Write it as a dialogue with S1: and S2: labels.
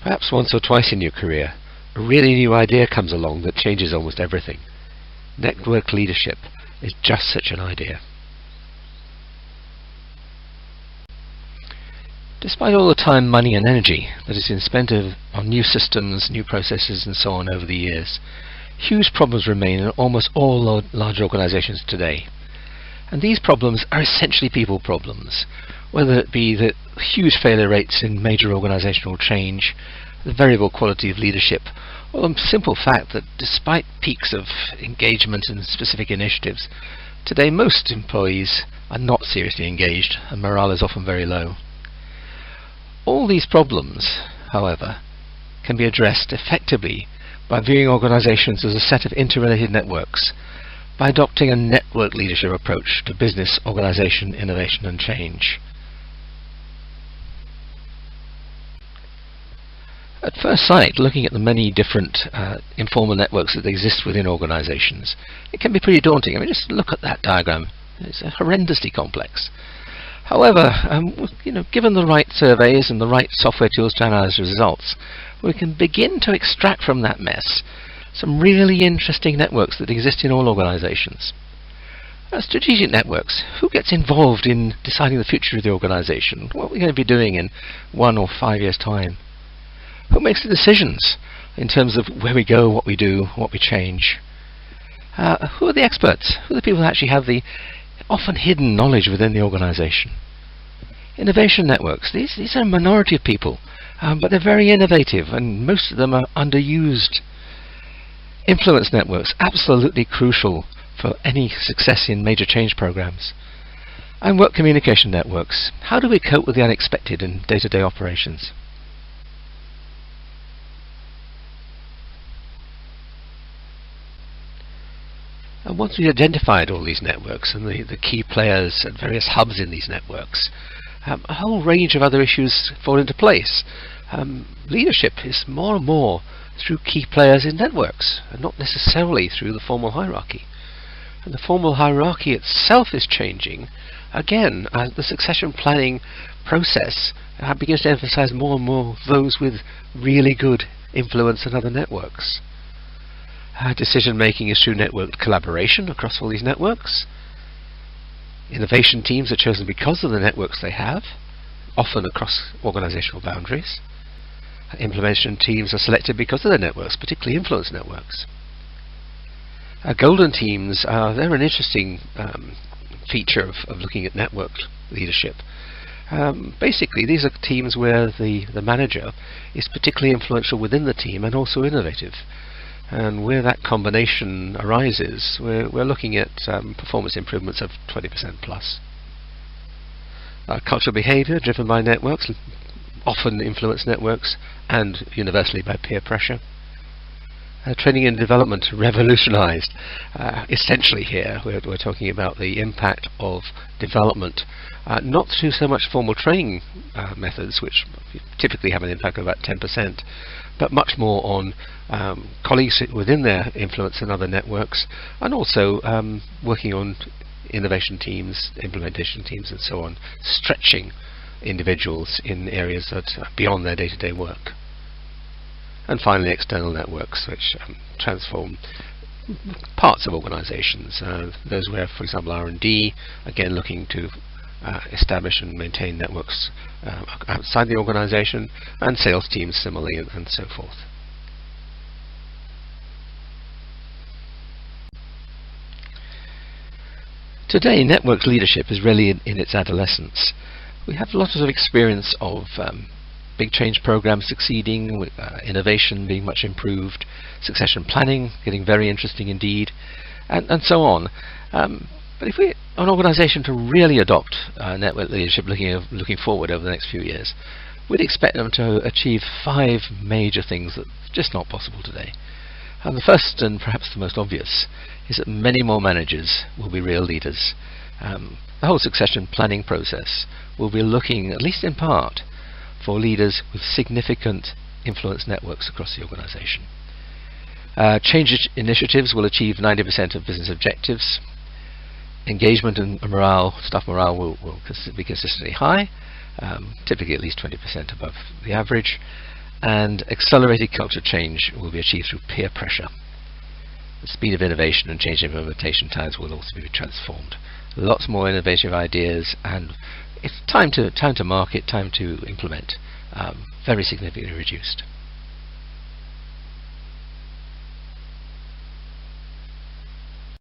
S1: Perhaps once or twice in your career, a really new idea comes along that changes almost everything. Network leadership is just such an idea. Despite all the time, money and energy that has been spent on new systems, new processes and so on over the years, huge problems remain in almost all large organizations today. And these problems are essentially people problems, whether it be the huge failure rates in major organizational change, the variable quality of leadership, or the simple fact that despite peaks of engagement in specific initiatives, today most employees are not seriously engaged and morale is often very low. All these problems, however, can be addressed effectively by viewing organizations as a set of interrelated networks, by adopting a network leadership approach to business, organization, innovation and change. At first sight, looking at the many different informal networks that exist within organizations, it can be pretty daunting. I mean, just look at that diagram. It's horrendously complex. However, given the right surveys and the right software tools to analyze results, we can begin to extract from that mess some really interesting networks that exist in all organizations. Strategic networks. Who gets involved in deciding the future of the organization? What are we going to be doing in 1 or 5 years' time? Who makes the decisions in terms of where we go, what we do, what we change? Who are the experts? Who are the people that actually have the often hidden knowledge within the organization? Innovation networks. These are a minority of people, but they're very innovative and most of them are underused. Influence networks, absolutely crucial for any success in major change programs. And work communication networks. How do we cope with the unexpected in day-to-day operations? And once we've identified all these networks and the key players at various hubs in these networks, a whole range of other issues fall into place. Leadership is more and more through key players in networks, and not necessarily through the formal hierarchy. And the formal hierarchy itself is changing. Again, the succession planning process begins to emphasize more and more those with really good influence in other networks. Decision making is through networked collaboration across all these networks. Innovation teams are chosen because of the networks they have, often across organizational boundaries. Implementation teams are selected because of their networks, particularly influence networks. Golden teams they're an interesting feature of looking at network leadership. Basically, these are teams where the manager is particularly influential within the team and also innovative. And where that combination arises, we're looking at performance improvements of 20% plus. Cultural behavior driven by networks, often influence networks, and universally by peer pressure. Training and development revolutionized. Essentially here we're talking about the impact of development, not through so much formal training methods, which typically have an impact of about 10%, but much more on colleagues within their influence and other networks, and also working on innovation teams, implementation teams and so on, stretching individuals in areas that are beyond their day-to-day work. And finally, external networks, which transform parts of organizations. Those where, for example, R&D, again looking to establish and maintain networks outside the organization, and sales teams similarly, and so forth. Today, network leadership is really in its adolescence. We have lots of experience of big change programs succeeding, with innovation being much improved, succession planning getting very interesting indeed, and so on. But if we're an organization to really adopt network leadership looking forward over the next few years, we'd expect them to achieve 5 major things that are just not possible today. And the first, and perhaps the most obvious, is that many more managers will be real leaders. The whole succession planning process will be looking, at least in part, for leaders with significant influence networks across the organization. Change initiatives will achieve 90% of business objectives. Engagement and morale, staff morale will be consistently high, typically at least 20% above the average. And accelerated culture change will be achieved through peer pressure. The speed of innovation and change implementation times will also be transformed. Lots more innovative ideas, and it's time to market, time to implement, very significantly reduced.